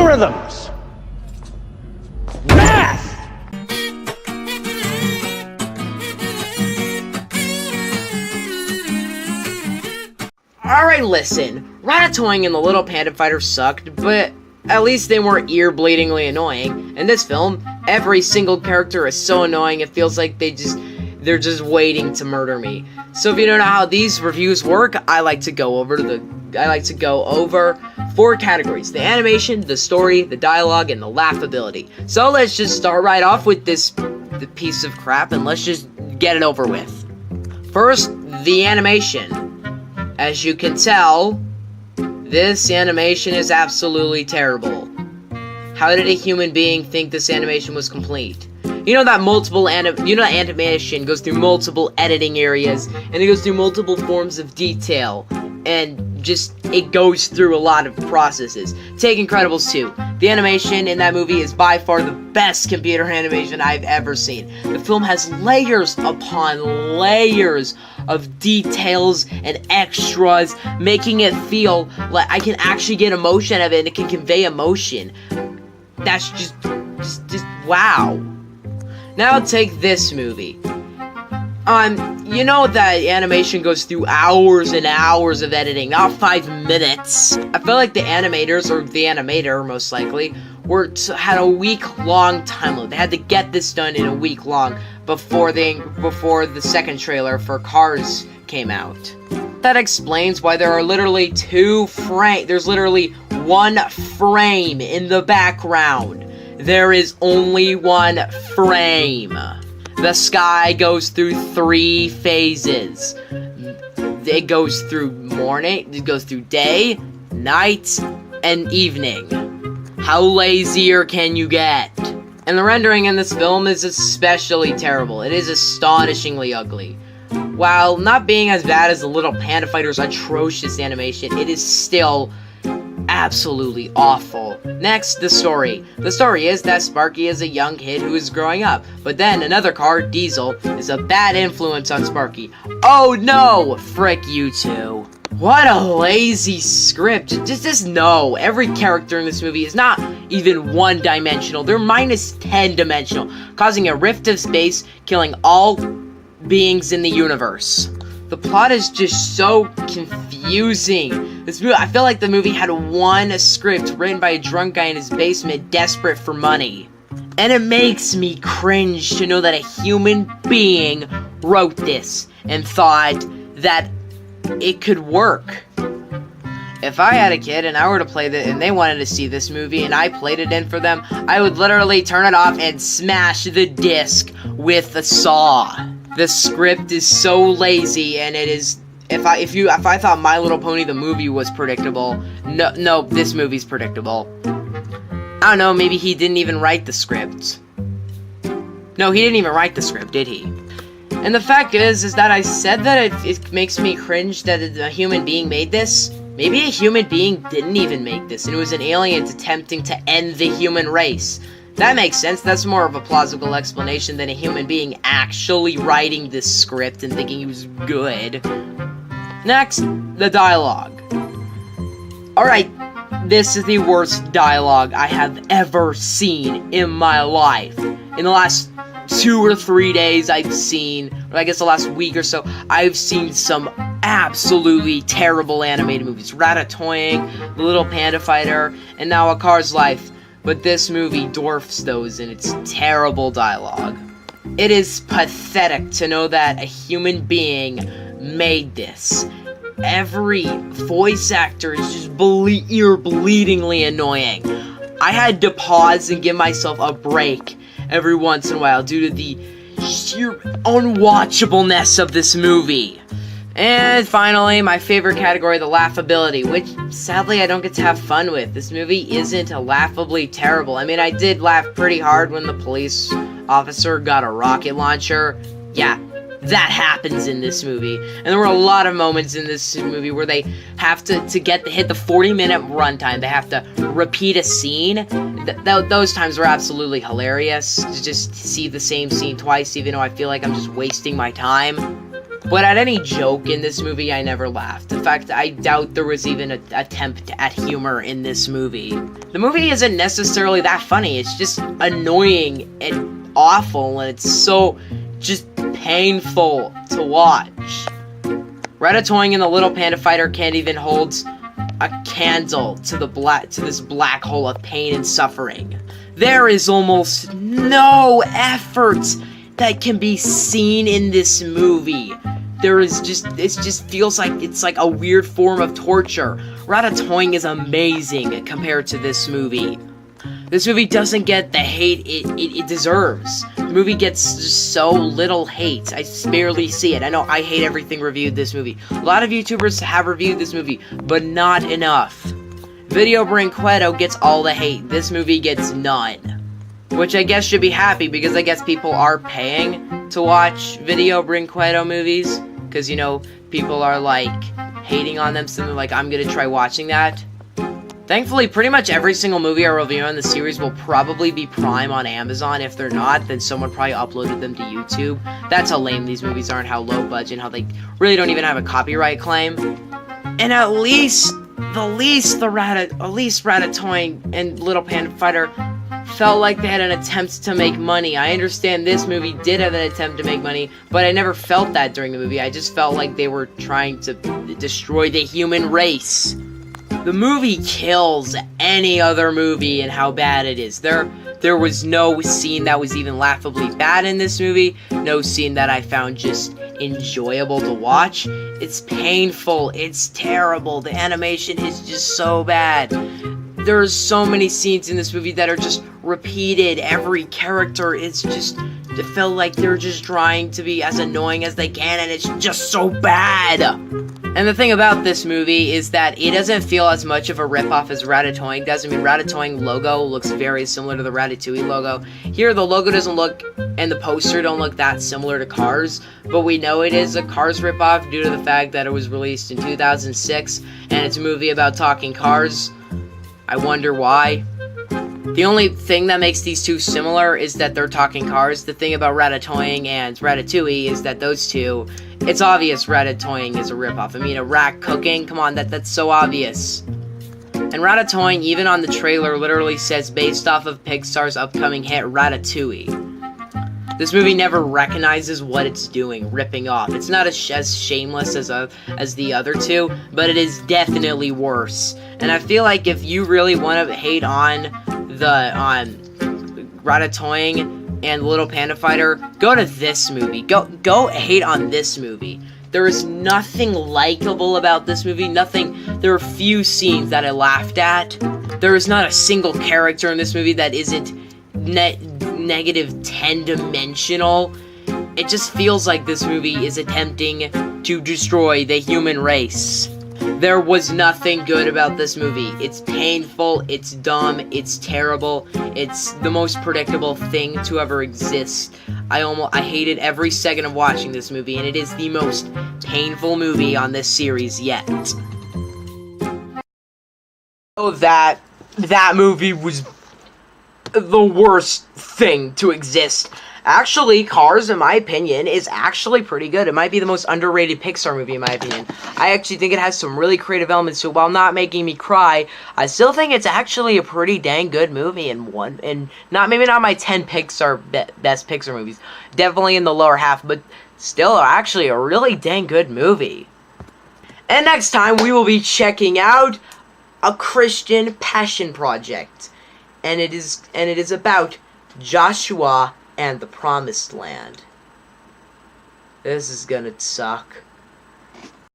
Algorithms! Math! Alright, listen. Ratatouille and the Little Panda Fighter sucked, but at least they weren't ear-bleedingly annoying. In this film, every single character is so annoying it feels like they're just waiting to murder me. So if you don't know how these reviews work, I like to go over 4 categories: the animation, the story, the dialogue, and the laughability. So let's just start right off with the piece of crap and let's just get it over with. First, the animation. As you can tell, this animation is absolutely terrible. How did a human being think this animation was complete? You know that animation goes through multiple editing areas, and it goes through multiple forms of detail, and it goes through a lot of processes. Take Incredibles 2. The animation in that movie is by far the best computer animation I've ever seen. The film has layers upon layers of details and extras, making it feel like I can actually get emotion out of it, and it can convey emotion. That's just wow. Now take this movie. You know that animation goes through hours and hours of editing, not 5 minutes. I feel like the animators, or the animator most likely, had a week-long time limit. They had to get this done in a week long before the second trailer for Cars came out. That explains why there are literally there's literally 1 frame in the background. There is only 1 frame. The sky goes through 3 phases. It goes through morning, it goes through day, night, and evening. How lazier can you get? And the rendering in this film is especially terrible. It is astonishingly ugly. While not being as bad as the Little Panda Fighter's atrocious animation, it is still absolutely awful. Next, the story. The story is that Sparky is a young kid who is growing up, but then another car, Diesel, is a bad influence on Sparky. Oh no! Frick you two. What a lazy script. Just no. Every character in this movie is not even one-dimensional. They're -10-dimensional, causing a rift of space, killing all beings in the universe. The plot is just so confusing. I feel like the movie had 1 script written by a drunk guy in his basement desperate for money. And it makes me cringe to know that a human being wrote this and thought that it could work. If I had a kid and I were to play this and they wanted to see this movie and I played it in for them, I would literally turn it off and smash the disc with a saw. The script is so lazy, and it is. If I thought My Little Pony the movie was predictable, no, this movie's predictable. I don't know, maybe he didn't even write the script. No, he didn't even write the script, did he? And the fact is that I said that it makes me cringe that a human being made this. Maybe a human being didn't even make this, and it was an alien attempting to end the human race. That makes sense. That's more of a plausible explanation than a human being actually writing this script and thinking he was good. Next, the dialogue. Alright, this is the worst dialogue I have ever seen in my life. In the last 2 or 3 days or I guess the last week or so, I've seen some absolutely terrible animated movies. Ratatouille, The Little Panda Fighter, and now A Cars Life. But this movie dwarfs those in its terrible dialogue. It is pathetic to know that a human being made this. Every voice actor is just ear-bleedingly annoying. I had to pause and give myself a break every once in a while due to the sheer unwatchableness of this movie. And finally, my favorite category, the laughability, which sadly I don't get to have fun with. This movie isn't laughably terrible. I mean, I did laugh pretty hard when the police officer got a rocket launcher. Yeah, that happens in this movie. And there were a lot of moments in this movie where they have to hit the 40-minute runtime, they have to repeat a scene. Those times were absolutely hilarious. To just see the same scene twice, even though I feel like I'm just wasting my time. But at any joke in this movie, I never laughed. In fact, I doubt there was even an attempt at humor in this movie. The movie isn't necessarily that funny, it's just annoying and awful, and it's so just painful to watch. Ratatouille and the little panda fighter can't even hold a candle to this black hole of pain and suffering. There is almost no effort that can be seen in this movie. It just feels like it's like a weird form of torture. Ratatouille is amazing compared to this movie. This movie doesn't get the hate it deserves. The movie gets just so little hate. I just barely see it. I know I hate everything reviewed this movie. A lot of YouTubers have reviewed this movie, but not enough. Video Brinquedo gets all the hate. This movie gets none. Which I guess should be happy, because I guess people are paying to watch Video Brinquedo movies. Because, you know, people are, like, hating on them, so they're like, I'm gonna try watching that. Thankfully, pretty much every single movie I review in the series will probably be Prime on Amazon. If they're not, then someone probably uploaded them to YouTube. That's how lame these movies are and how low budget and how they really don't even have a copyright claim. And at least Ratatouille and Little Panda Fighter felt like they had an attempt to make money. I understand this movie did have an attempt to make money, but I never felt that during the movie. I just felt like they were trying to destroy the human race. The movie kills any other movie in how bad it is. There was no scene that was even laughably bad in this movie. No scene that I found just enjoyable to watch. It's painful. It's terrible. The animation is just so bad. There's so many scenes in this movie that are just repeated. Every character is just, it felt like they're just trying to be as annoying as they can, and it's just so bad. And the thing about this movie is that it doesn't feel as much of a ripoff as Ratatouille does. I mean, Ratatouille logo looks very similar to the Ratatouille logo. Here, the logo doesn't look, and the poster don't look that similar to Cars, but we know it is a Cars ripoff due to the fact that it was released in 2006, and it's a movie about talking cars. I wonder why. The only thing that makes these two similar is that they're talking cars. The thing about Ratatouille and Ratatouille is that those two, it's obvious Ratatouille is a ripoff. I mean, a rat cooking, come on, that's so obvious. And Ratatouille, even on the trailer, literally says based off of Pixar's upcoming hit Ratatouille. This movie never recognizes what it's doing, ripping off. It's not as shameless as the other two, but it is definitely worse. And I feel like if you really want to hate on Ratatouille and Little Panda Fighter, go to this movie. Go hate on this movie. There is nothing likable about this movie. There are few scenes that I laughed at. There is not a single character in this movie that isn't negative 10 dimensional. It just feels like this movie is attempting to destroy the human race. There was nothing good about this movie. It's painful, it's dumb, it's terrible, it's the most predictable thing to ever exist. I hated every second of watching this movie, and it is the most painful movie on this series yet. Oh, that movie was the worst thing to exist. Actually, Cars, in my opinion, is actually pretty good. It might be the most underrated Pixar movie, in my opinion. I actually think it has some really creative elements, so while not making me cry, I still think it's actually a pretty dang good movie, and maybe not my 10 best Pixar movies. Definitely in the lower half, but still actually a really dang good movie. And next time, we will be checking out A Christian Passion Project. And it is about Joshua and the Promised Land. This is gonna suck.